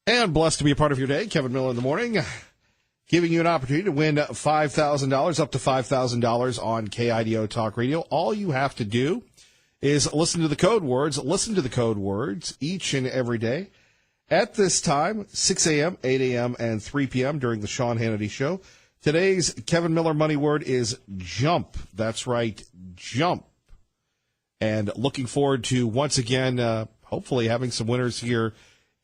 And blessed to be a part of your day. Kevin Miller in the morning, giving you an opportunity to win $5,000, up to $5,000 on KIDO Talk Radio. All you have to do is listen to the code words. Listen to the code words each and every day at this time, 6 a.m., 8 a.m., and 3 p.m. during the Sean Hannity Show. Today's Kevin Miller money word is jump. That's right, jump. And looking forward to, once again, hopefully having some winners here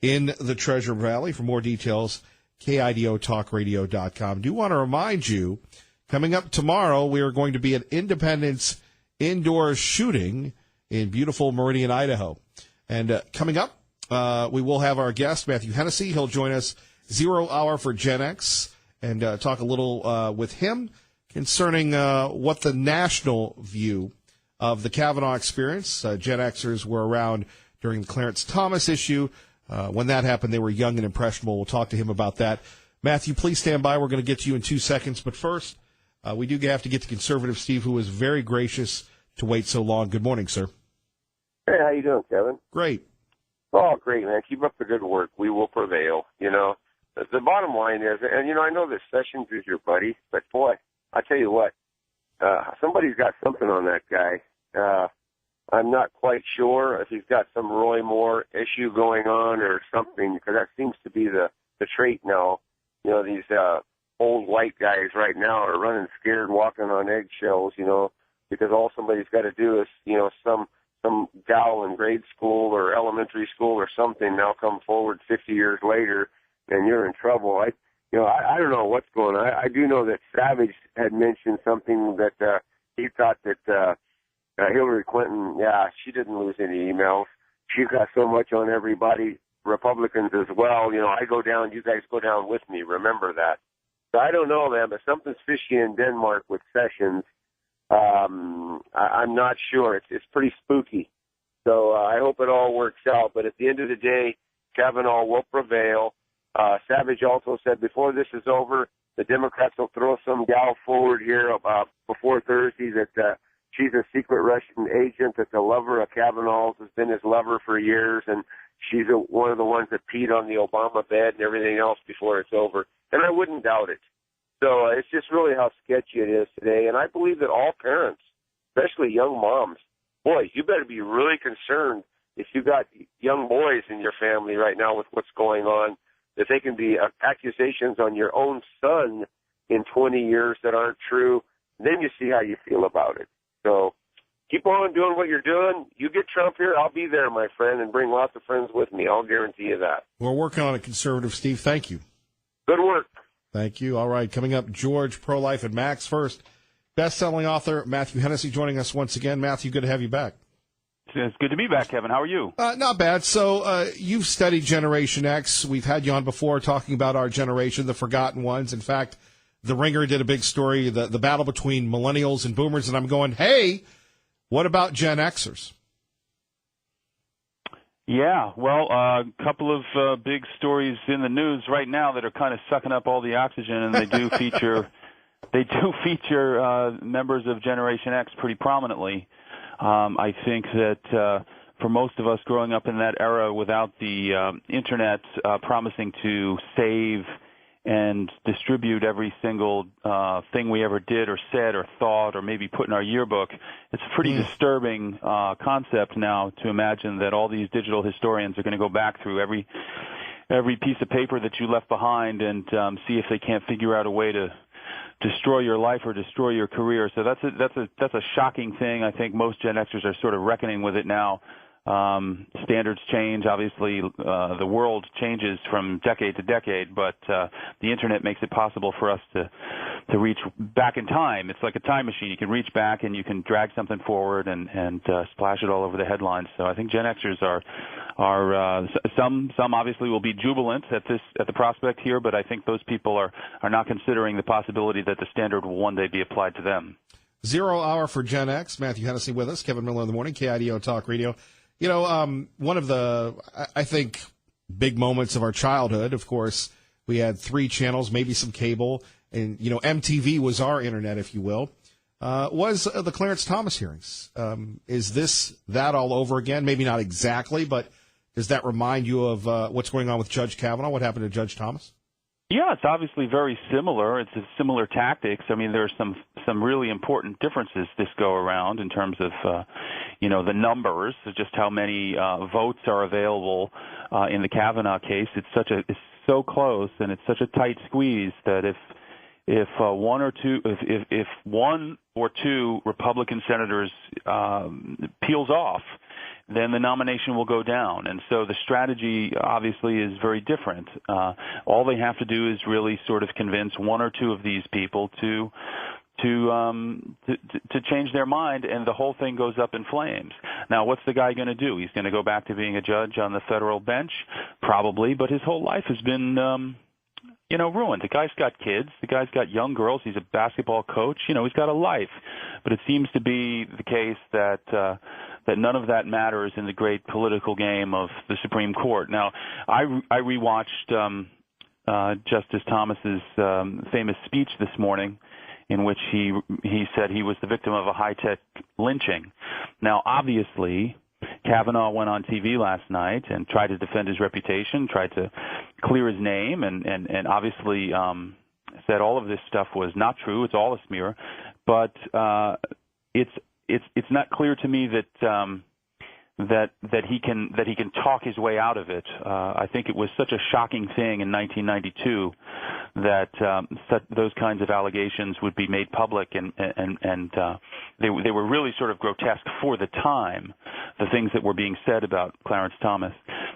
in the Treasure Valley. For more details, KIDOTalkRadio.com. Do want to remind you, coming up tomorrow, we are going to be at Independence Indoor Shooting in beautiful Meridian, Idaho. And coming up, we will have our guest, Matthew Hennessy. He'll join us 0 hour for Gen X and talk a little with him concerning what the national view of the Kavanaugh experience. Gen Xers were around during the Clarence Thomas issue. When that happened, they were young and impressionable. We'll talk to him about that. Matthew, please stand by. We're going to get to you in 2 seconds. But first, we do have to get to Conservative Steve, who was very gracious to wait so long. Good morning, sir. Hey, how you doing, Kevin? Great. Oh, great, man. Keep up the good work. We will prevail. You know, the bottom line is, and, you know, I know that Sessions is your buddy, but, boy, I tell you what, somebody's got something on that guy. I'm not quite sure if he's got some Roy Moore issue going on or something, because that seems to be the trait now. You know, these old white guys right now are running scared, walking on eggshells, you know, because all somebody's got to do is, you know, some gal in grade school or elementary school or something now come forward 50 years later, and you're in trouble. I don't know what's going on. I do know that Savage had mentioned something that he thought that Hillary Clinton, she didn't lose any emails. She got so much on everybody, Republicans as well. You know, I go down, you guys go down with me. Remember that. So I don't know, man, but something's fishy in Denmark with Sessions. I'm not sure. It's pretty spooky. So I hope it all works out. But at the end of the day, Kavanaugh will prevail. Savage also said before this is over, the Democrats will throw some gal forward here before Thursday that she's a secret Russian agent, that the lover of Kavanaugh's has been his lover for years, and she's one of the ones that peed on the Obama bed and everything else before it's over. And I wouldn't doubt it. So it's just really how sketchy it is today. And I believe that all parents, especially young moms, boy, you better be really concerned if you got young boys in your family right now with what's going on, that they can be accusations on your own son in 20 years that aren't true. And then you see how you feel about it. So keep on doing what you're doing. You get Trump here, I'll be there, my friend, and bring lots of friends with me. I'll guarantee you that. We're working on it, Conservative Steve. Thank you. Good work. Thank you. All right, coming up, George, Pro-Life, and Max. First, best-selling author Matthew Hennessy joining us once again. Matthew, good to have you back. It's good to be back, Kevin. How are you? Not bad. So you've studied Generation X. We've had you on before talking about our generation, the forgotten ones. In fact, The Ringer did a big story, the battle between millennials and boomers, and I'm going, hey, what about Gen Xers? Yeah, well, a couple of big stories in the news right now that are kind of sucking up all the oxygen, and they do feature members of Generation X pretty prominently. I think that for most of us growing up in that era without the Internet promising to save and distribute every single thing we ever did or said or thought or maybe put in our yearbook, it's a pretty disturbing concept now to imagine that all these digital historians are going to go back through every piece of paper that you left behind and see if they can't figure out a way to destroy your life or destroy your career. So that's a shocking thing. I think most Gen Xers are sort of reckoning with it now. Standards change. Obviously, the world changes from decade to decade, but the Internet makes it possible for us to reach back in time. It's like a time machine. You can reach back and you can drag something forward and splash it all over the headlines. So I think Gen Xers are some obviously will be jubilant at the prospect here, but I think those people are not considering the possibility that the standard will one day be applied to them. 0 hour for Gen X. Matthew Hennessy with us. Kevin Miller in the morning. KIDO Talk Radio. You know, one of the, I think, big moments of our childhood, of course, we had 3 channels, maybe some cable, and, you know, MTV was our internet, if you will, was the Clarence Thomas hearings. Is that all over again? Maybe not exactly, but does that remind you of what's going on with Judge Kavanaugh? What happened to Judge Thomas? Yeah, it's obviously very similar. It's a similar tactics. I mean, there are some really important differences this go around in terms of, the numbers, just how many votes are available in the Kavanaugh case. It's so close and it's such a tight squeeze that if one or two Republican senators peels off, then the nomination will go down. And so the strategy obviously is very different. All they have to do is really sort of convince one or two of these people to change their mind, and the whole thing goes up in flames. Now, what's the guy going to do? He's going to go back to being a judge on the federal bench? Probably, but his whole life has been ruined. The guy's got kids. The guy's got young girls. He's a basketball coach. He's got a life. But it seems to be the case that none of that matters in the great political game of the Supreme Court. Now, I rewatched Justice Thomas's famous speech this morning, in which he said he was the victim of a high-tech lynching. Now, obviously, Kavanaugh went on TV last night and tried to defend his reputation, tried to clear his name, and obviously said all of this stuff was not true. It's all a smear. But it's not clear to me that he can talk his way out of it. I think it was such a shocking thing in 1992 that those kinds of allegations would be made public, and they were really sort of grotesque for the time, the things that were being said about Clarence Thomas.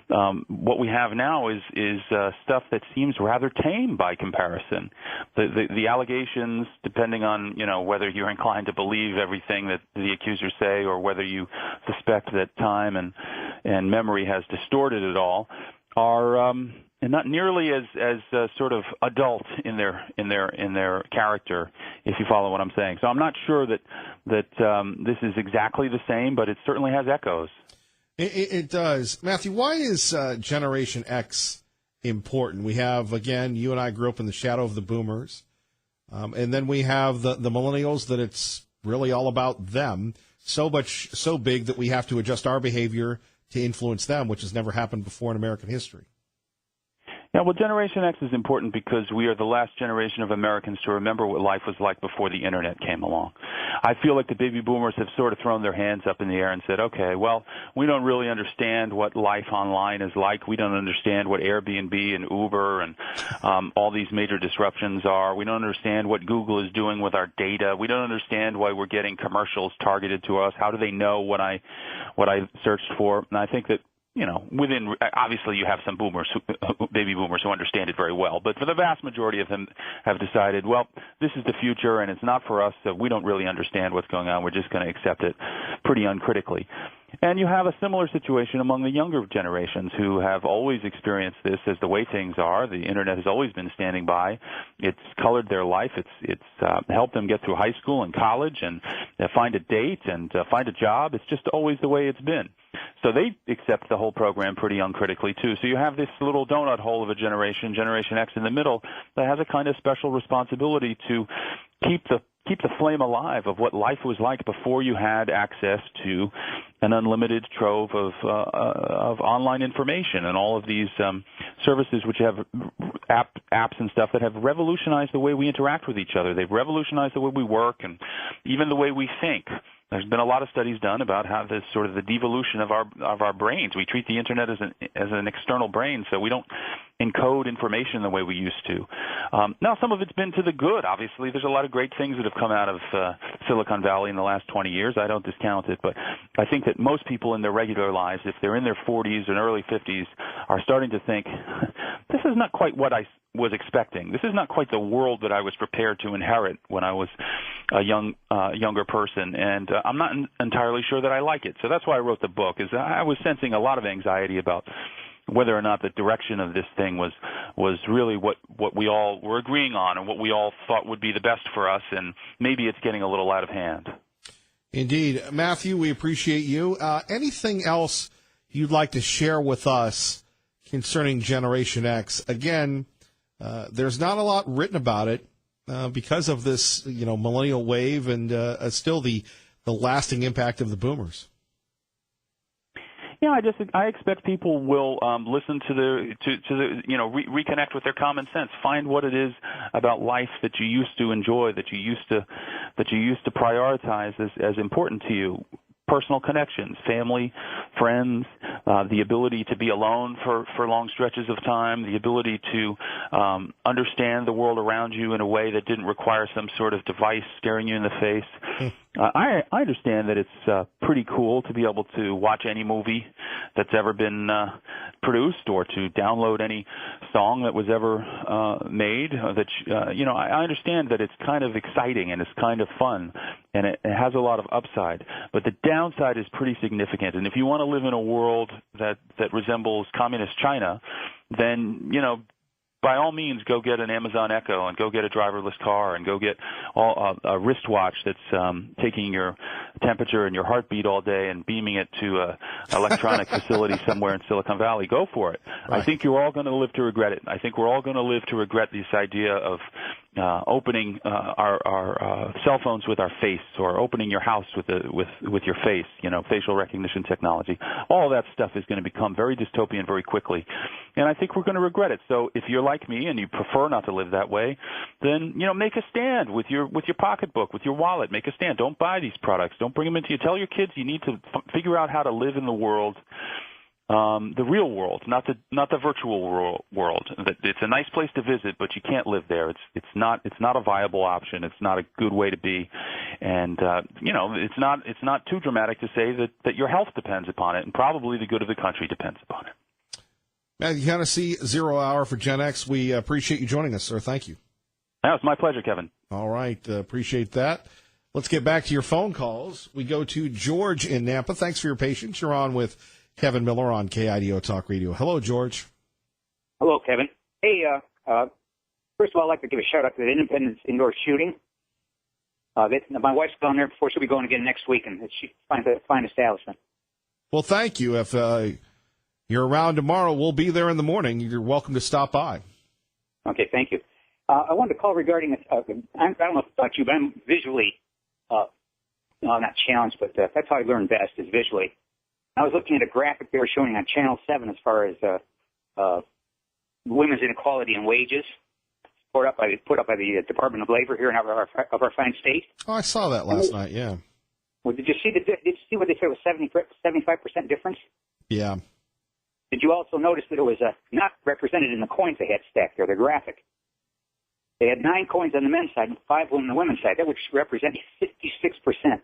What we have now is stuff that seems rather tame by comparison. The allegations, depending on whether you're inclined to believe everything that the accusers say or whether you suspect that time and memory has distorted it all, are not nearly as sort of adult in their character, if you follow what I'm saying. So I'm not sure that this is exactly the same, but it certainly has echoes. It does. Matthew, why is Generation X important? We have, again, you and I grew up in the shadow of the boomers, and then we have the millennials, that it's really all about them, so big that we have to adjust our behavior to influence them, which has never happened before in American history. Yeah, well, Generation X is important because we are the last generation of Americans to remember what life was like before the Internet came along. I feel like the baby boomers have sort of thrown their hands up in the air and said, okay, well, we don't really understand what life online is like. We don't understand what Airbnb and Uber and all these major disruptions are. We don't understand what Google is doing with our data. We don't understand why we're getting commercials targeted to us. How do they know what I searched for? And I think that obviously you have some baby boomers who understand it very well, but for the vast majority of them have decided, well, this is the future and it's not for us, so we don't really understand what's going on. We're just going to accept it pretty uncritically. And you have a similar situation among the younger generations who have always experienced this as the way things are. The Internet has always been standing by. It's colored their life. It's helped them get through high school and college and find a date and find a job. It's just always the way it's been. So they accept the whole program pretty uncritically, too. So you have this little donut hole of a generation, Generation X in the middle, that has a kind of special responsibility to keep the flame alive of what life was like before you had access to an unlimited trove of online information and all of these services which have apps and stuff that have revolutionized the way we interact with each other. They've revolutionized the way we work and even the way we think. There's been a lot of studies done about how this sort of the devolution of our brains. We treat the Internet as an external brain, so we don't encode information the way we used to. Now, some of it's been to the good. Obviously, there's a lot of great things that have come out of Silicon Valley in the last 20 years. I don't discount it, but I think that most people in their regular lives, if they're in their 40s and early 50s, are starting to think, this is not quite what I was expecting. This is not quite the world that I was prepared to inherit when I was a younger person, and I'm not entirely sure that I like it. So that's why I wrote the book, is I was sensing a lot of anxiety about whether or not the direction of this thing was really what we all were agreeing on and what we all thought would be the best for us, and maybe it's getting a little out of hand. Indeed. Matthew, we appreciate you. Anything else you'd like to share with us concerning Generation X? Again, there's not a lot written about it because of this, millennial wave and still the lasting impact of the boomers. Yeah, I expect people will listen to the reconnect with their common sense, find what it is about life that you used to enjoy, that you used to prioritize as important to you. Personal connections, family, friends, the ability to be alone for long stretches of time, the ability to understand the world around you in a way that didn't require some sort of device staring you in the face. I understand that it's pretty cool to be able to watch any movie that's ever been produced, or to download any song that was ever made. I understand that it's kind of exciting and it's kind of fun, and it has a lot of upside. But the downside is pretty significant. And if you want to live in a world that resembles communist China, then by all means, go get an Amazon Echo and go get a driverless car and go get a wristwatch that's taking your temperature and your heartbeat all day and beaming it to an electronic facility somewhere in Silicon Valley. Go for it. Right. I think you're all going to live to regret it. I think we're all going to live to regret this idea of opening our cell phones with our face, or opening your house with your face, facial recognition technology. All that stuff is going to become very dystopian very quickly, and I think we're going to regret it. So if you're like me and you prefer not to live that way, then make a stand with your pocketbook, with your wallet. Make a stand. Don't buy these products. Don't bring them into you. Tell your kids you need to figure out how to live in the world. The real world, not the virtual world. It's a nice place to visit, but you can't live there. It's not a viable option. It's not a good way to be, and it's not too dramatic to say that your health depends upon it, and probably the good of the country depends upon it. Matthew Hennessy, 0 Hour for Gen X. We appreciate you joining us, sir. Thank you. Yeah, it's my pleasure, Kevin. All right, appreciate that. Let's get back to your phone calls. We go to George in Nampa. Thanks for your patience. You're on with Kevin Miller on KIDO Talk Radio. Hello, George. Hello, Kevin. Hey, first of all, I'd like to give a shout-out to the Independence Indoor Shooting. My wife's gone there before. She'll be going again next week, and she finds a fine establishment. Well, thank you. If you're around tomorrow, we'll be there in the morning. You're welcome to stop by. Okay, thank you. I wanted to call regarding, I don't know about you, but I'm visually, not challenged, but that's how I learn best, is visually. I was looking at a graphic they were showing on Channel 7 as far as women's inequality in wages, put up by the Department of Labor here in our fine state. Oh, I saw that last night. Yeah. Well, did you see what they said was 75% difference? Yeah. Did you also notice that it was not represented in the coins they had stacked there, the graphic? They had 9 coins on the men's side and 5 on the women's side. That would represent 56%.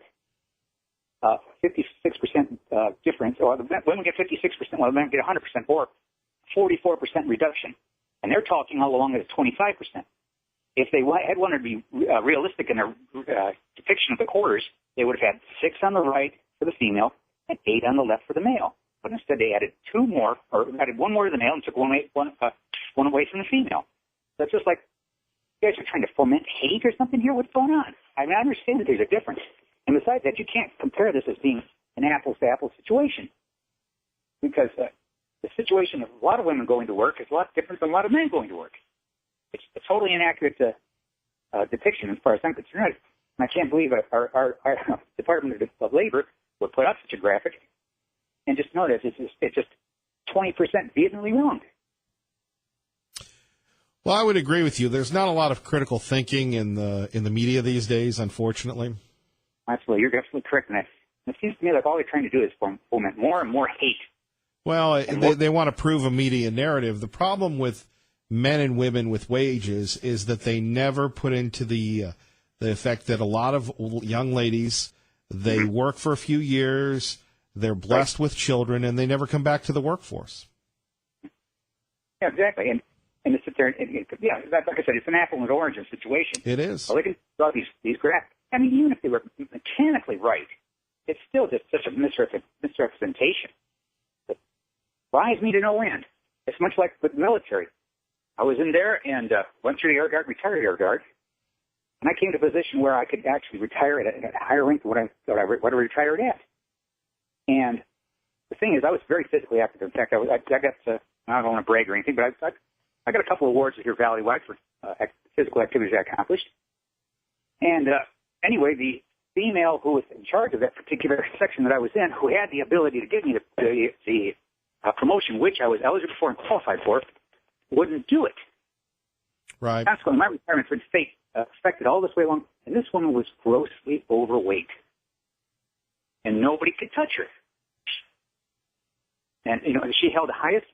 56% difference, or the women get 56%, while the men get 100%, or 44% reduction. And they're talking all along as 25%. If they had wanted to be realistic in their depiction of the quarters, they would have had 6 on the right for the female and 8 on the left for the male. But instead, they added 2 more, or added 1 more to the male and took one away from the female. That's just like, you guys are trying to foment hate or something here? What's going on? I mean, I understand that there's a difference. And besides that, you can't compare this as being an apples-to-apples situation, because the situation of a lot of women going to work is a lot different than a lot of men going to work. It's a totally inaccurate depiction as far as I'm concerned. And I can't believe our Department of Labor would put out such a graphic and just notice it's just 20% vehemently wrong. Well, I would agree with you. There's not a lot of critical thinking in the media these days, unfortunately. Absolutely. You're absolutely correct in that. It seems to me like all they're trying to do is foment more and more hate. Well, they want to prove a media narrative. The problem with men and women with wages is that they never put into the effect that a lot of young ladies, they work for a few years, they're blessed with children, and they never come back to the workforce. Yeah, exactly. And to sit there, like I said, it's an apple and oranges situation. It is. Well, they can draw these graphs. I mean, even if they were mechanically right, it's still just such a misrepresentation. It buys me to no end. It's much like with the military. I was in there and went through the Air Guard, retired Air Guard, and I came to a position where I could actually retire at a higher rank than what I retired at. And the thing is, I was very physically active. In fact, I don't want to brag or anything, but I got a couple of awards here valley-wide for physical activities I accomplished. And anyway, female who was in charge of that particular section that I was in, who had the ability to give me the promotion, which I was eligible for and qualified for, wouldn't do it. Right. Consequently, my retirement for the state affected all this way along, and this woman was grossly overweight, and nobody could touch her. And she held the highest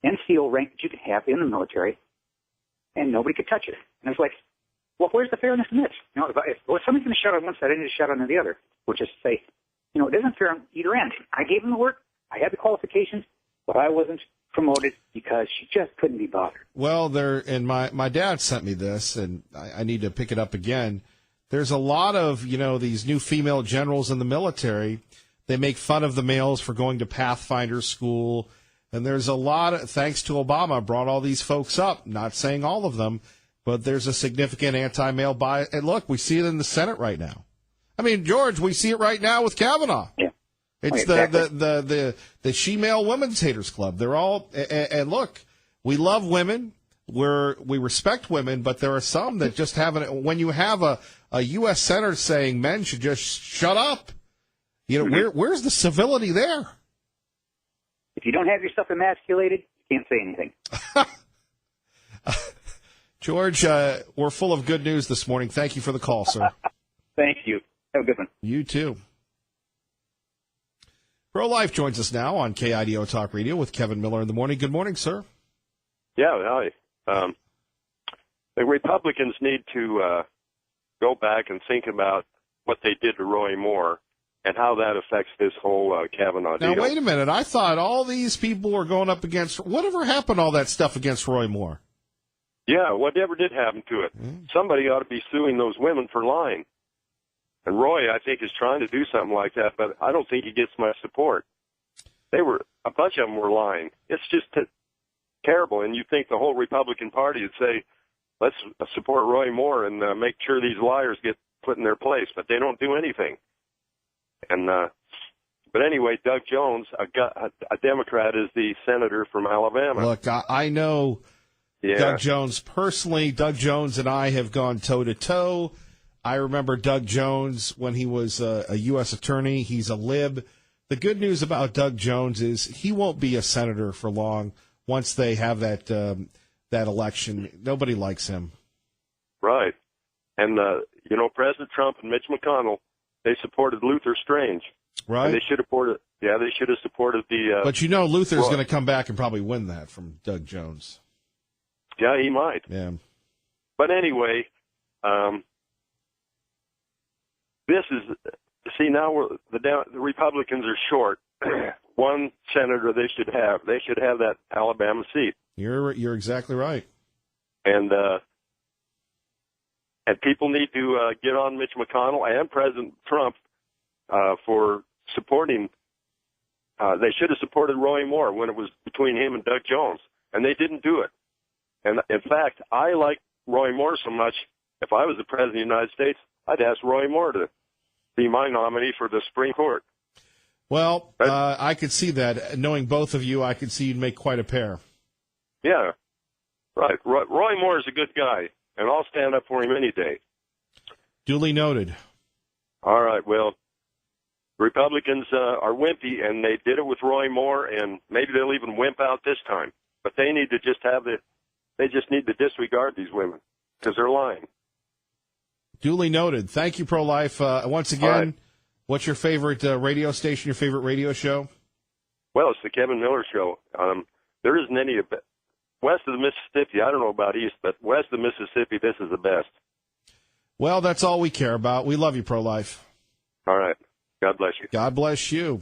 NCO rank that you could have in the military, and nobody could touch her. And I was like, well, where's the fairness in this? If somebody's going to shout on one side, I need to shout on the other, which is to say, it isn't fair on either end. I gave them the work, I had the qualifications, but I wasn't promoted because she just couldn't be bothered. Well, and my dad sent me this, and I need to pick it up again. There's a lot of, these new female generals in the military. They make fun of the males for going to Pathfinder school. And there's a lot of, thanks to Obama, brought all these folks up, not saying all of them, but there's a significant anti-male bias. And look, we see it in the Senate right now. I mean, George, we see it right now with Kavanaugh. Yeah. It's exactly. the She-Male Women's Haters Club. They're all, and look, we love women. We respect women, but there are some that just haven't. When you have a U.S. senator saying men should just shut up, where's the civility there? If you don't have yourself emasculated, you can't say anything. George, we're full of good news this morning. Thank you for the call, sir. Thank you. Have a good one. You too. Pro-Life joins us now on KIDO Talk Radio with Kevin Miller in the morning. Good morning, sir. Yeah, hi. The Republicans need to go back and think about what they did to Roy Moore and how that affects this whole Kavanaugh deal. Now, wait a minute. I thought all these people were going up against – whatever happened to all that stuff against Roy Moore? Yeah, whatever did happen to it. Somebody ought to be suing those women for lying. And Roy, I think, is trying to do something like that, but I don't think he gets much support. A bunch of them were lying. It's just terrible. And you think the whole Republican Party would say, let's support Roy Moore and make sure these liars get put in their place, but they don't do anything. And but anyway, Doug Jones, a Democrat, is the senator from Alabama. Look, I know Doug Jones personally. Doug Jones and I have gone toe-to-toe. I remember Doug Jones when he was a U.S. attorney. He's a lib. The good news about Doug Jones is he won't be a senator for long once they have that election. Nobody likes him. Right. And, President Trump and Mitch McConnell, they supported Luther Strange. Right. And they should have supported the... But Luther's going to come back and probably win that from Doug Jones. Yeah, he might. Yeah. But anyway, this is... See, now the Republicans are short. One senator they should have. They should have that Alabama seat. You're exactly right. And people need to get on Mitch McConnell and President Trump for supporting. They should have supported Roy Moore when it was between him and Doug Jones, and they didn't do it. And in fact, I like Roy Moore so much. If I was the president of the United States, I'd ask Roy Moore to be my nominee for the Supreme Court. Well, I could see that. Knowing both of you, I could see you'd make quite a pair. Yeah, right. Roy Moore is a good guy, and I'll stand up for him any day. Duly noted. All right, well, Republicans are wimpy, and they did it with Roy Moore, and maybe they'll even wimp out this time. But they need to just they just need to disregard these women because they're lying. Duly noted. Thank you, Pro-Life. Once again, right. What's your favorite radio station, your favorite radio show? Well, it's the Kevin Miller Show. There isn't any west of the Mississippi. I don't know about east, but west of the Mississippi, this is the best. Well, that's all we care about. We love you, Pro-Life. All right. God bless you. God bless you.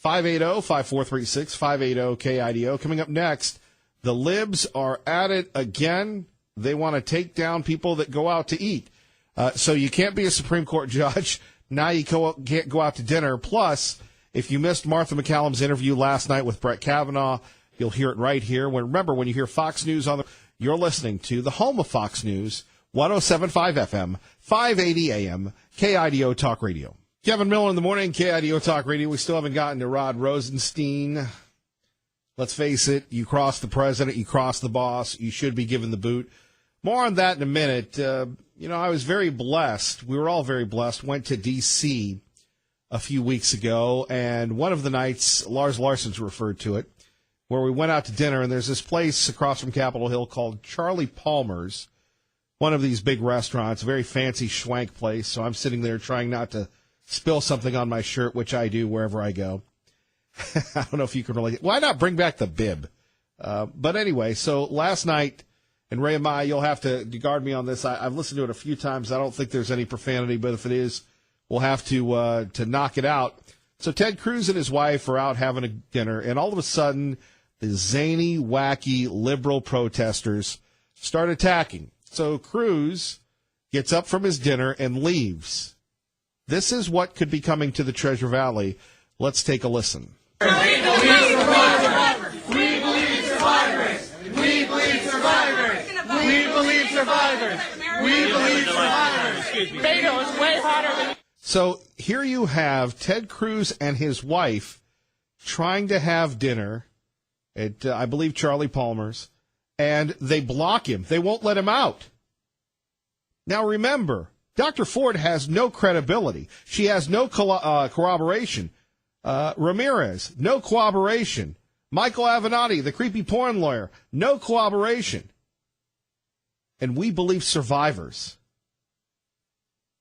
580-5436, 580-KIDO. Coming up next, the libs are at it again. They want to take down people that go out to eat. So you can't be a Supreme Court judge. Now you can't go out to dinner. Plus, if you missed Martha McCallum's interview last night with Brett Kavanaugh, you'll hear it right here. Remember, when you hear Fox News you're listening to the home of Fox News, 107.5 FM, 580 AM, KIDO Talk Radio. Kevin Miller in the morning, KIDO Talk Radio. We still haven't gotten to Rod Rosenstein. Let's face it, you cross the president, you cross the boss, you should be given the boot. More on that in a minute. I was very blessed. We were all very blessed. Went to D.C. a few weeks ago, and one of the nights, Lars Larson's referred to it, where we went out to dinner, and there's this place across from Capitol Hill called Charlie Palmer's, one of these big restaurants, a very fancy schwank place. So I'm sitting there trying not to spill something on my shirt, which I do wherever I go. I don't know if you can relate. Why not bring back the bib? But anyway, so last night, and Ray and Mai, you'll have to guard me on this. I've listened to it a few times. I don't think there's any profanity, but if it is, we'll have to knock it out. So Ted Cruz and his wife are out having a dinner, and all of a sudden, the zany, wacky, liberal protesters start attacking. So Cruz gets up from his dinner and leaves. This is what could be coming to the Treasure Valley. Let's take a listen. We believe survivors! We believe survivors! We believe survivors! We believe survivors! We believe survivors! Beto is way hotter than... So here you have Ted Cruz and his wife trying to have dinner at, I believe, Charlie Palmer's, and they block him. They won't let him out. Now remember, Dr. Ford has no credibility. She has no corroboration. Ramirez, no corroboration. Michael Avenatti, the creepy porn lawyer, no corroboration. And we believe survivors.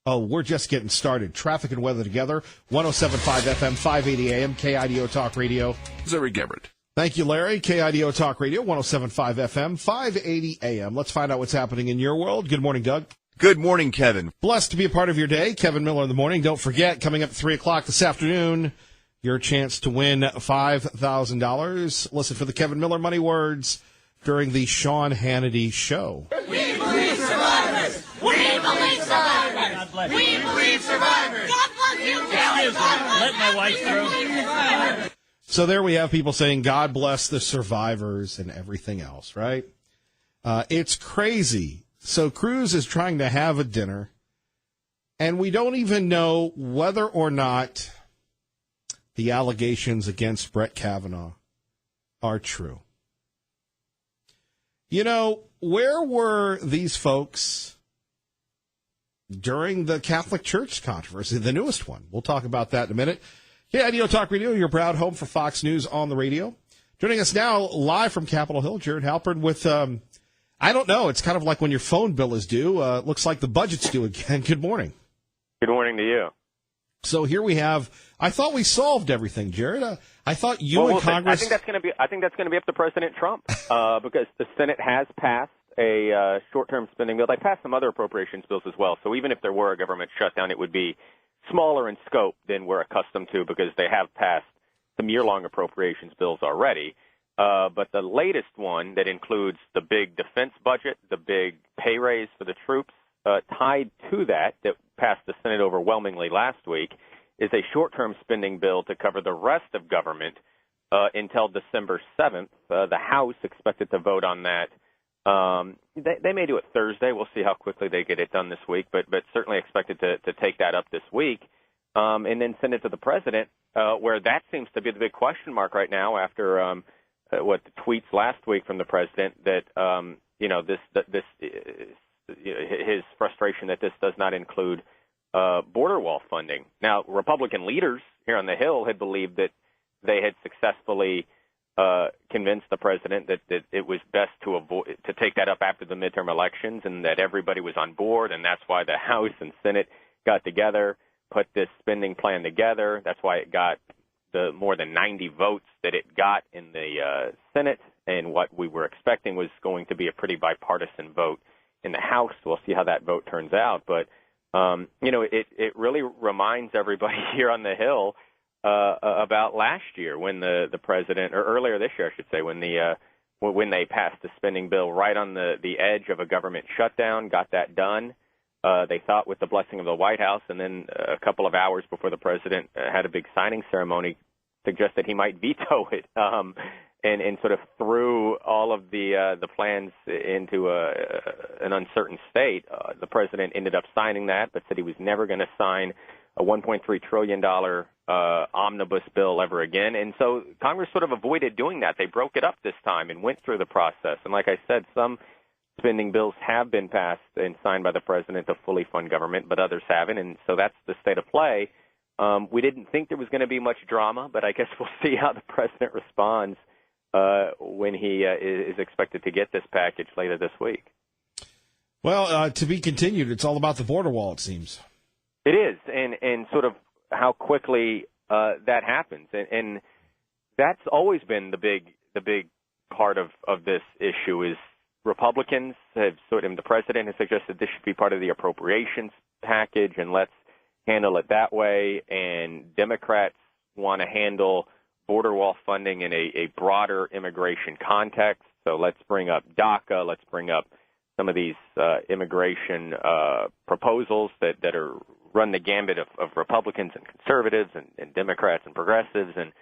Oh, we're just getting started. Traffic and weather together. 107.5 FM, 580 AM, KIDO Talk Radio. Larry Gabbard. Thank you, Larry. KIDO Talk Radio, 107.5 FM, 580 AM. Let's find out what's happening in your world. Good morning, Doug. Good morning, Kevin. Blessed to be a part of your day. Kevin Miller in the morning. Don't forget, coming up at 3 o'clock this afternoon, your chance to win $5,000. Listen for the Kevin Miller money words during the Sean Hannity show. We believe survivors! We believe survivors! God bless We believe survivors! God bless you, Kelly! Let my wife through. So there we have people saying, God bless the survivors and everything else, right? It's crazy. So Cruz is trying to have a dinner, and we don't even know whether or not the allegations against Brett Kavanaugh are true. Where were these folks during the Catholic Church controversy, the newest one? We'll talk about that in a minute. KIDO Talk Radio, your proud home for Fox News on the radio. Joining us now live from Capitol Hill, Jared Halpern with, I don't know, it's kind of like when your phone bill is due. Looks like the budget's due again. Good morning. Good morning to you. So here we have, I thought we solved everything, Jared. I thought you and Congress... I think that's going to be up to President Trump because the Senate has passed a short-term spending bill. They passed some other appropriations bills as well. So even if there were a government shutdown, it would be smaller in scope than we're accustomed to because they have passed some year-long appropriations bills already. But the latest one that includes the big defense budget, the big pay raise for the troops, tied to that passed the Senate overwhelmingly last week, is a short-term spending bill to cover the rest of government until December 7th. The House expected to vote on that. They may do it Thursday. We'll see how quickly they get it done this week, but certainly expected to take that up this week and then send it to the president, where that seems to be the big question mark right now after the tweets last week from the president that his frustration that this does not include border wall funding. Now, Republican leaders here on the Hill had believed that they had successfully convinced the president that it was best to take that up after the midterm elections and that everybody was on board, and that's why the House and Senate got together, put this spending plan together. That's why it got the more than 90 votes that it got in the Senate, and what we were expecting was going to be a pretty bipartisan vote in the House. We'll see how that vote turns out, but it really reminds everybody here on the Hill about last year when the president, or earlier this year, I should say, when they passed the spending bill right on the edge of a government shutdown, got that done. They thought with the blessing of the White House, and then a couple of hours before the president had a big signing ceremony, suggested he might veto it, and sort of threw all of the plans into an uncertain state. The president ended up signing that, but said he was never going to sign a $1.3 trillion omnibus bill ever again. And so Congress sort of avoided doing that. They broke it up this time and went through the process. And like I said, some spending bills have been passed and signed by the president to fully fund government, but others haven't, and so that's the state of play. We didn't think there was going to be much drama, but I guess we'll see how the president responds when he is expected to get this package later this week. Well, to be continued. It's all about the border wall, it seems. It is, and sort of how quickly that happens, and that's always been the big part of this issue is Republicans have sort of, the president has suggested this should be part of the appropriations package, and let's handle it that way, and Democrats want to handle border wall funding in a broader immigration context. So let's bring up DACA, let's bring up some of these immigration proposals that are run the gambit of Republicans and conservatives and Democrats and progressives, and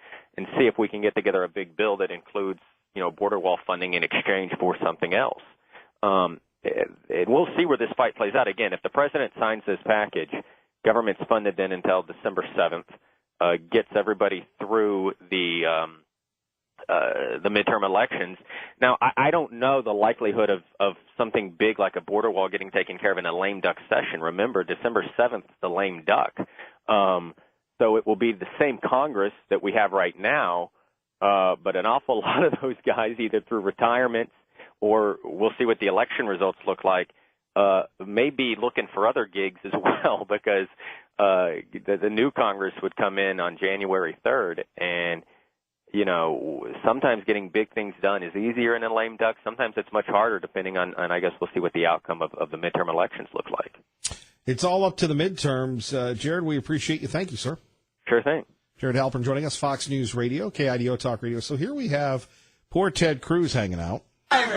see if we can get together a big bill that includes, border wall funding in exchange for something else. And we'll see where this fight plays out. Again, if the president signs this package, government's funded then until December 7th, gets everybody through the midterm elections. Now, I don't know the likelihood of something big like a border wall getting taken care of in a lame duck session. Remember, December 7th is the lame duck. So it will be the same Congress that we have right now, but an awful lot of those guys, either through retirements or we'll see what the election results look like, may be looking for other gigs as well, because the new Congress would come in on January 3rd, and sometimes getting big things done is easier in a lame duck. Sometimes it's much harder, depending on I guess we'll see what the outcome of the midterm elections look like. It's all up to the midterms. Jared, we appreciate you. Thank you, sir. Sure thing. Jared Halpern joining us, Fox News Radio, KIDO Talk Radio. So here we have poor Ted Cruz hanging out. We believe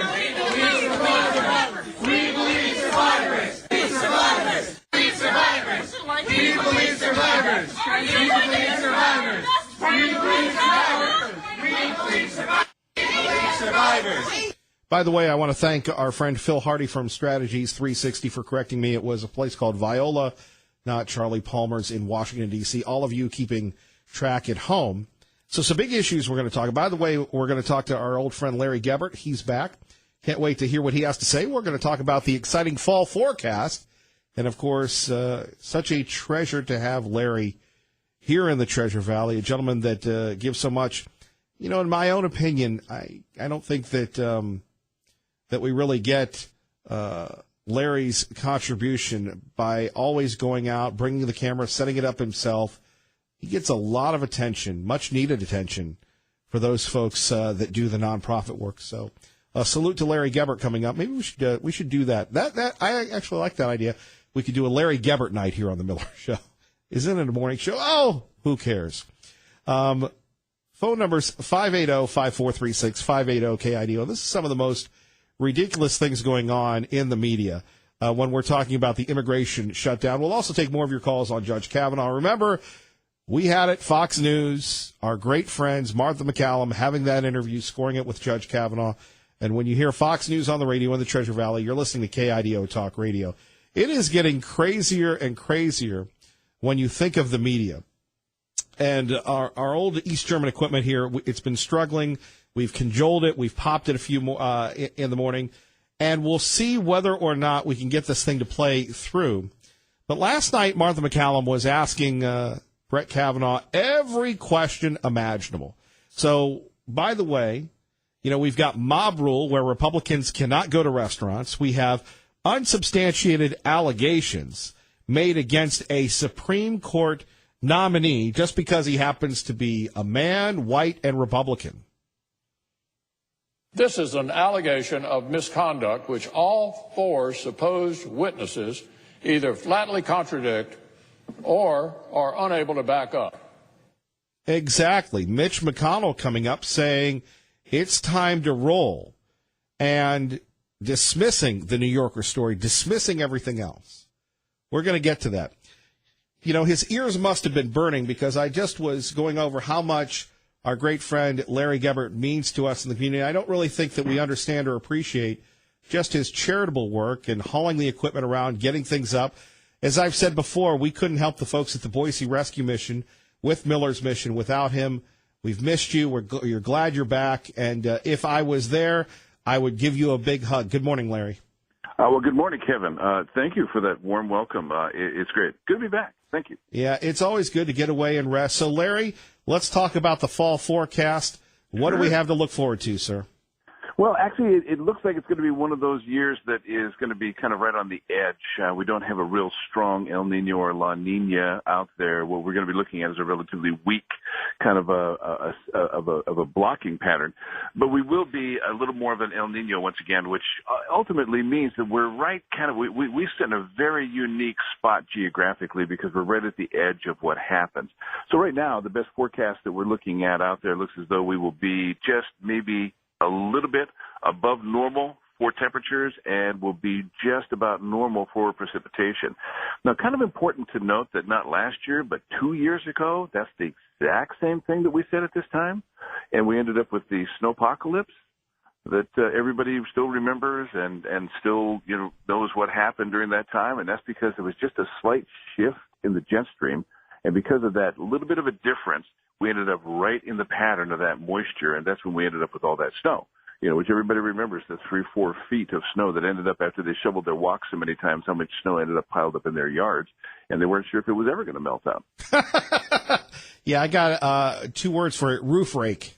survivors. We survivors. We survivors. We believe survivors. We believe survivors. We believe survivors. We believe survivors. By the way, I want to thank our friend Phil Hardy from Strategies 360 for correcting me. It was a place called Viola, not Charlie Palmer's in Washington, D.C. All of you keeping track at home. So some big issues we're going to talk about. By the way, we're going to talk to our old friend Larry Gebert. He's back. Can't wait to hear what he has to say. We're going to talk about the exciting fall forecast. And, of course, such a treasure to have Larry here in the Treasure Valley, a gentleman that gives so much. In my own opinion, I don't think that that we really get Larry's contribution by always going out, bringing the camera, setting it up himself. He gets a lot of attention, much-needed attention, for those folks that do the nonprofit work. So a salute to Larry Gebert coming up. Maybe we should do that. That I actually like that idea. We could do a Larry Gebert night here on the Miller Show. Isn't it a morning show? Oh, who cares? Phone numbers 580-5436, 580-KIDO. This is some of the most ridiculous things going on in the media when we're talking about the immigration shutdown. We'll also take more of your calls on Judge Kavanaugh. Remember, we had it, Fox News, our great friends, Martha McCallum, having that interview, scoring it with Judge Kavanaugh. And when you hear Fox News on the radio in the Treasure Valley, you're listening to KIDO Talk Radio. It is getting crazier and crazier when you think of the media. And our old East German equipment here, it's been struggling. We've cajoled it. We've popped it a few more in the morning. And we'll see whether or not we can get this thing to play through. But last night, Martha McCallum was asking Brett Kavanaugh every question imaginable. So, by the way, we've got mob rule where Republicans cannot go to restaurants. We have unsubstantiated allegations made against a Supreme Court nominee just because he happens to be a man, white, and Republican. This is an allegation of misconduct which all four supposed witnesses either flatly contradict or are unable to back up. Exactly. Mitch McConnell coming up saying it's time to roll and dismissing the New Yorker story, dismissing everything else. We're going to get to that. His ears must have been burning because I just was going over how much our great friend Larry Gebert means to us in the community. I don't really think that we understand or appreciate just his charitable work and hauling the equipment around, getting things up. As I've said before, we couldn't help the folks at the Boise Rescue Mission with Miller's Mission without him. We've missed you. You're glad you're back. And if I was there, I would give you a big hug. Good morning, Larry. Well, good morning, Kevin. Thank you for that warm welcome. It's great. Good to be back. Thank you. Yeah, it's always good to get away and rest. So, Larry, let's talk about the fall forecast. What do we have to look forward to, sir? Well, actually, it looks like it's going to be one of those years that is going to be kind of right on the edge. We don't have a real strong El Nino or La Nina out there. What we're going to be looking at is a relatively weak kind of a blocking pattern. But we will be a little more of an El Nino once again, which ultimately means that we're right kind of, we sit in a very unique spot geographically because we're right at the edge of what happens. So right now, the best forecast that we're looking at out there looks as though we will be just maybe a little bit above normal for temperatures and will be just about normal for precipitation. Now, kind of important to note that not last year, but 2 years ago, that's the exact same thing that we said at this time, and we ended up with the snowpocalypse that everybody still remembers and still, knows what happened during that time, and that's because there was just a slight shift in the jet stream, and because of that little bit of a difference, we ended up right in the pattern of that moisture, and that's when we ended up with all that snow, which everybody remembers, the 3-4 feet of snow that ended up after they shoveled their walks so many times, how much snow ended up piled up in their yards, and they weren't sure if it was ever going to melt out. Yeah, I got 2 words for it, roof rake.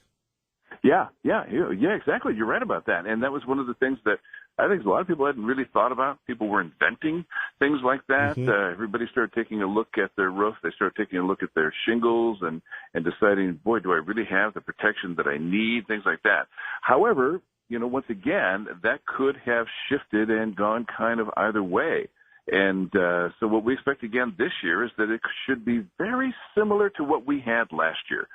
Yeah, exactly. You're right about that, and that was one of the things that I think a lot of people hadn't really thought about. People were inventing things like that. Mm-hmm. Everybody started taking a look at their roof. They started taking a look at their shingles and deciding, boy, do I really have the protection that I need, things like that. However, once again, that could have shifted and gone kind of either way. And so what we expect again this year is that it should be very similar to what we had last year.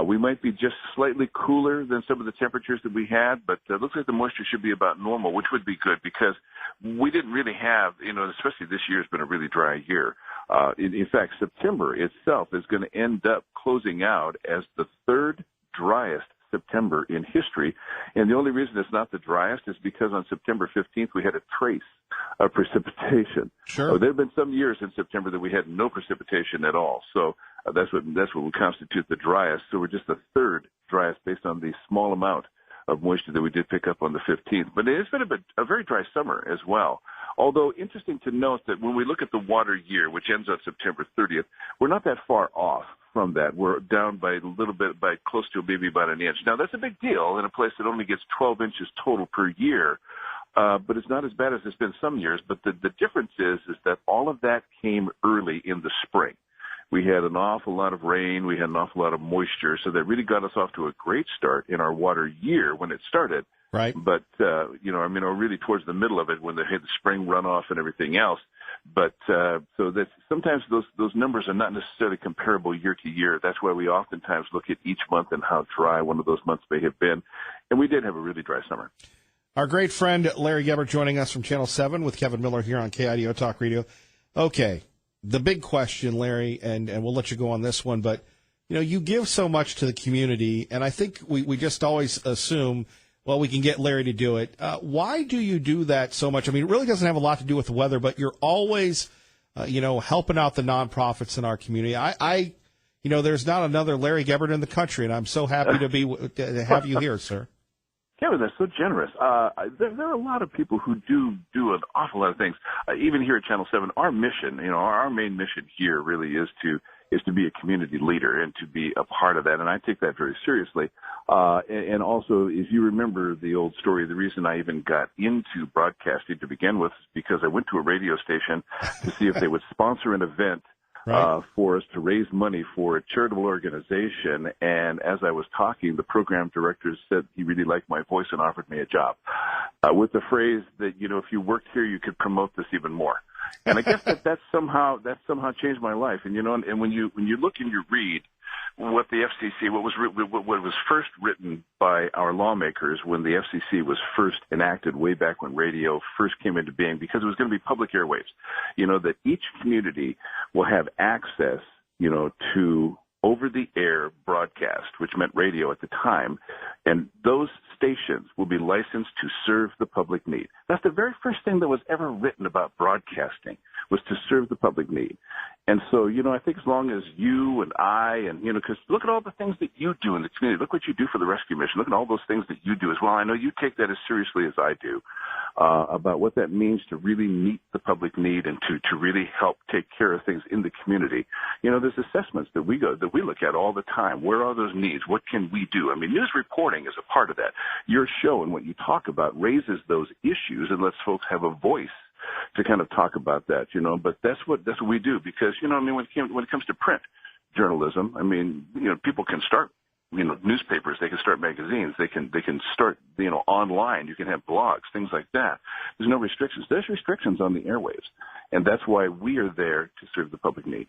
We might be just slightly cooler than some of the temperatures that we had, but it looks like the moisture should be about normal, which would be good because we didn't really have, especially this year has been a really dry year. In fact, September itself is going to end up closing out as the third driest September in history. And the only reason it's not the driest is because on September 15th, we had a trace of precipitation. Sure. There have been some years in September that we had no precipitation at all. So that's what would constitute the driest. So we're just the third driest based on the small amount of moisture that we did pick up on the 15th. But it's been a very dry summer as well. Although interesting to note that when we look at the water year, which ends on September 30th, we're not that far off from that. We're down by a little bit, by close to maybe about an inch. Now, that's a big deal in a place that only gets 12 inches total per year, but it's not as bad as it's been some years. But the difference is that all of that came early in the spring. We had an awful lot of rain. We had an awful lot of moisture. So that really got us off to a great start in our water year when it started. Right. But, really towards the middle of it when they had the spring runoff and everything else. But so that sometimes those numbers are not necessarily comparable year to year. That's why we oftentimes look at each month and how dry one of those months may have been. And we did have a really dry summer. Our great friend Larry Gebert joining us from Channel 7 with Kevin Miller here on KIDO Talk Radio. Okay, the big question, Larry, and we'll let you go on this one, but you give so much to the community, and I think we just always assume, well, we can get Larry to do it. Why do you do that so much? I mean, it really doesn't have a lot to do with the weather, but you're always, helping out the nonprofits in our communary. There's not another Larry Gebert in the country, and I'm so happy to have you here, sir. Kevin, that's so generous. There are a lot of people who do an awful lot of things. Even here at Channel 7, our mission, our main mission here really is to be a community leader and to be a part of that, and I take that very seriously. And also, if you remember the old story, the reason I even got into broadcasting to begin with is because I went to a radio station to see if they would sponsor an event for us to raise money for a charitable organization. And as I was talking, the program director said he really liked my voice and offered me a job with the phrase that, if you worked here, you could promote this even more. And I guess that somehow changed my life. And, and when you look and you read what the FCC, what was first written by our lawmakers when the FCC was first enacted way back when radio first came into being, because it was going to be public airwaves, that each community will have access, to over-the-air broadcast, which meant radio at the time, and those stations will be licensed to serve the public need. That's the very first thing that was ever written about broadcasting, was to serve the public need. And so, I think as long as you and I and, because look at all the things that you do in the community. Look what you do for the rescue mission. Look at all those things that you do as well. I know you take that as seriously as I do, about what that means to really meet the public need and to really help take care of things in the community. There's assessments that we look at all the time. Where are those needs? What can we do? I mean, news reporting is a part of that. Your show and what you talk about raises those issues and lets folks have a voice to kind of talk about that, but that's what we do because, when it comes to print journalism, people can start, newspapers, they can start magazines, they can start, online, you can have blogs, things like that. There's no restrictions. There's restrictions on the airwaves, and that's why we are there to serve the public need.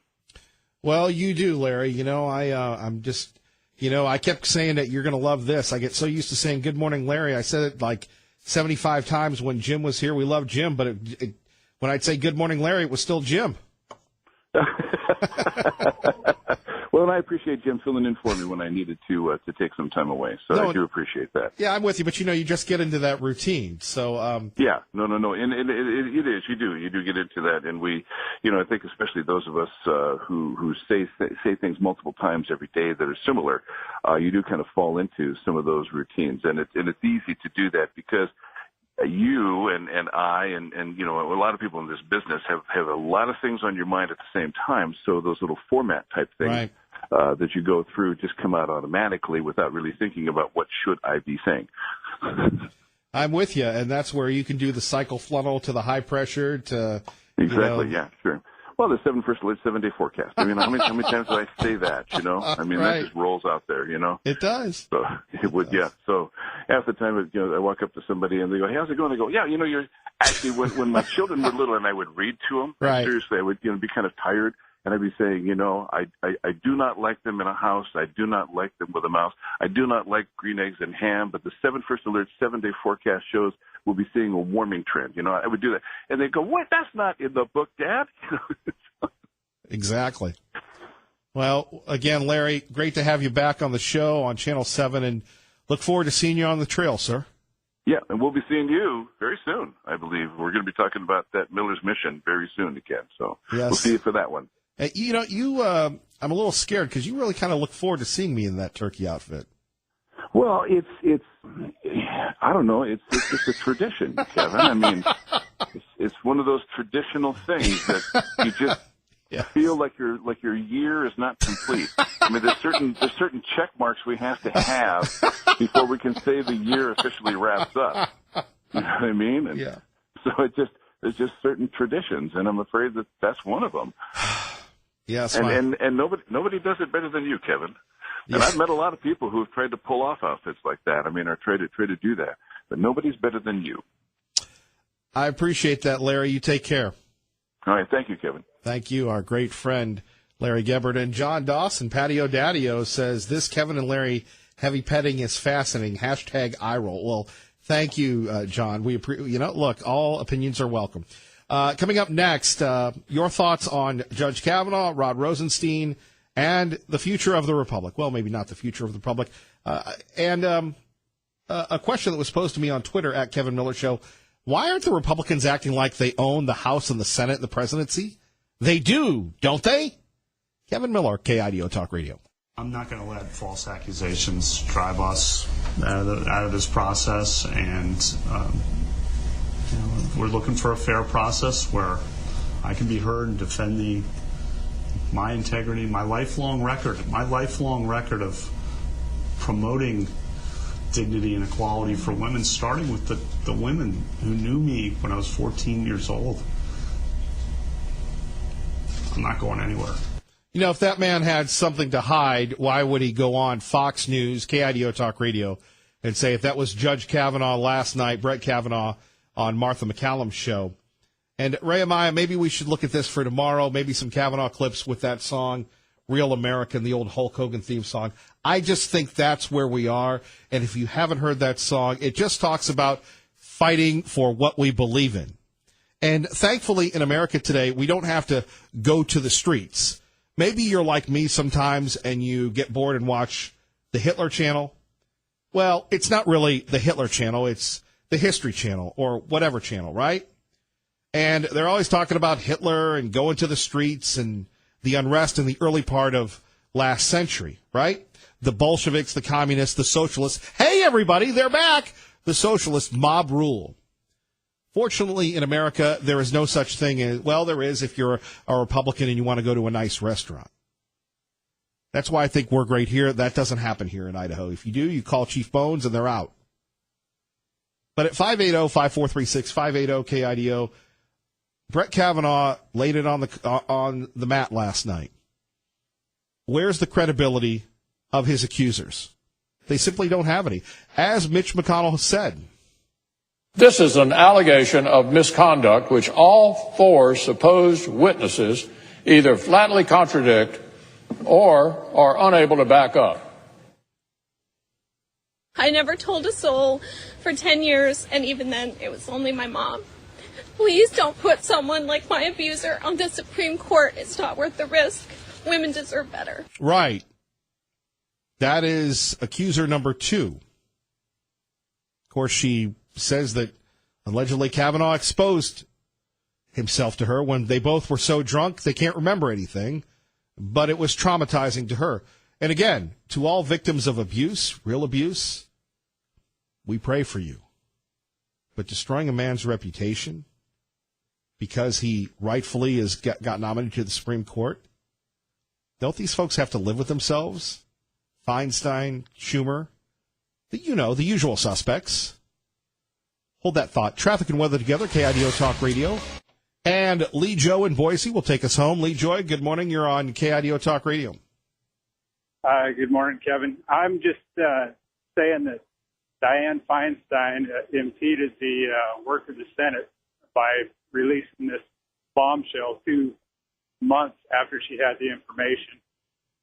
Well, you do, Larry. I'm just, I kept saying that you're going to love this. I get so used to saying good morning, Larry. I said it like 75 times when Jim was here. We love Jim, but when I'd say good morning, Larry, it was still Jim. Well, and I appreciate Jim filling in for me when I needed to take some time away. So I do appreciate that. Yeah, I'm with you, but you just get into that routine. So yeah, no, and it is. You do get into that, and we, I think especially those of us who say things multiple times every day that are similar, you do kind of fall into some of those routines, and it's easy to do that because you and I and a lot of people in this business have a lot of things on your mind at the same time. So those little format type things. Right. That you go through just come out automatically without really thinking about what should I be saying. I'm with you, and that's where you can do the cycle funnel to the high pressure to exactly. Yeah, sure. Well, the 7-day forecast. How many times do I say that? Right. That just rolls out there. It does. So it would, yeah. So half the time, I walk up to somebody and they go, "Hey, how's it going?" They go, "Yeah, you're actually." When my children were little and I would read to them, right. Seriously, I would be kind of tired. And I'd be saying, I do not like them in a house. I do not like them with a mouse. I do not like green eggs and ham. But the 7-day forecast shows we'll be seeing a warming trend. I would do that. And they'd go, "What? That's not in the book, Dad." Exactly. Well, again, Larry, great to have you back on the show on Channel 7, and look forward to seeing you on the trail, sir. Yeah, and we'll be seeing you very soon, I believe. We're going to be talking about that Miller's Mission very soon again. So yes. We'll see you for that one. I'm a little scared because you really kind of look forward to seeing me in that turkey outfit. Well, it's I don't know. It's just a tradition, Kevin. It's one of those traditional things that you just feel like your year is not complete. There's certain check marks we have to have before we can say the year officially wraps up. You know what I mean? And yeah. So there's just certain traditions, and I'm afraid that's one of them. Yes, and nobody does it better than you, Kevin. And I've met a lot of people who have tried to pull off outfits like that. Or try to do that, but nobody's better than you. I appreciate that, Larry. You take care. All right, thank you, Kevin. Thank you, our great friend Larry Gebert. And John Dawson, Patio Daddio, says this Kevin and Larry heavy petting is fascinating. # iRoll. Well, thank you, John. We look, all opinions are welcome. Coming up next, your thoughts on Judge Kavanaugh, Rod Rosenstein, and the future of the Republic. Well, maybe not the future of the Republic. And a question that was posed to me on Twitter at Kevin Miller Show. Why aren't the Republicans acting like they own the House and the Senate and the presidency? They do, don't they? Kevin Miller, KIDO Talk Radio. I'm not going to let false accusations drive us out of this process, and we're looking for a fair process where I can be heard and defend my integrity, my lifelong record of promoting dignity and equality for women, starting with the women who knew me when I was 14 years old. I'm not going anywhere. If that man had something to hide, why would he go on Fox News, KIDO Talk Radio, and say if that was Judge Kavanaugh last night, Brett Kavanaugh on Martha McCallum's show? And Ray Amaya, maybe we should look at this for tomorrow, maybe some Kavanaugh clips with that song, Real American, the old Hulk Hogan theme song. I just think that's where we are. And if you haven't heard that song, it just talks about fighting for what we believe in. And thankfully in America today, we don't have to go to the streets. Maybe you're like me sometimes and you get bored and watch the Hitler Channel. Well, it's not really the Hitler Channel. It's the History Channel or whatever channel, right? And they're always talking about Hitler and going to the streets and the unrest in the early part of last century, right? The Bolsheviks, the communists, the socialists. Hey, everybody, they're back. The socialist mob rule. Fortunately, in America, there is no such thing as, well, there is if you're a Republican and you want to go to a nice restaurant. That's why I think we're great here. That doesn't happen here in Idaho. If you do, you call Chief Bones and they're out. But at 580-5436, 580-KIDO, Brett Kavanaugh laid it on the mat last night. Where's the credibility of his accusers? They simply don't have any. As Mitch McConnell said, This is an allegation of misconduct which all four supposed witnesses either flatly contradict or are unable to back up. I never told a soul for 10 years, and even then, it was only my mom. Please don't put someone like my abuser on the Supreme Court. It's not worth the risk. Women deserve better. right. That is accuser number 2. Of course, she says that allegedly Kavanaugh exposed himself to her when they both were so drunk they can't remember anything, but it was traumatizing to her. And again, to all victims of abuse, real abuse, we pray for you. But destroying a man's reputation because he rightfully has got nominated to the Supreme Court, don't these folks have to live with themselves? Feinstein, Schumer, the usual suspects. Hold that thought. Traffic and weather together, KIDO Talk Radio. And Lee Joe in Boise will take us home. Lee Joy, good morning. You're on KIDO Talk Radio. Good morning, Kevin. I'm just saying that Dianne Feinstein impeded the work of the Senate by releasing this bombshell 2 months after she had the information,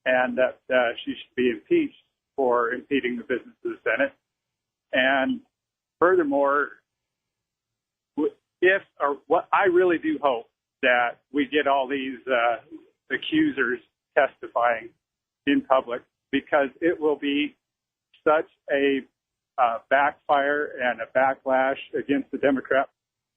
and that she should be impeached for impeding the business of the Senate. And furthermore, I really do hope that we get all these accusers testifying in public, because it will be such a backfire and a backlash against the Democrat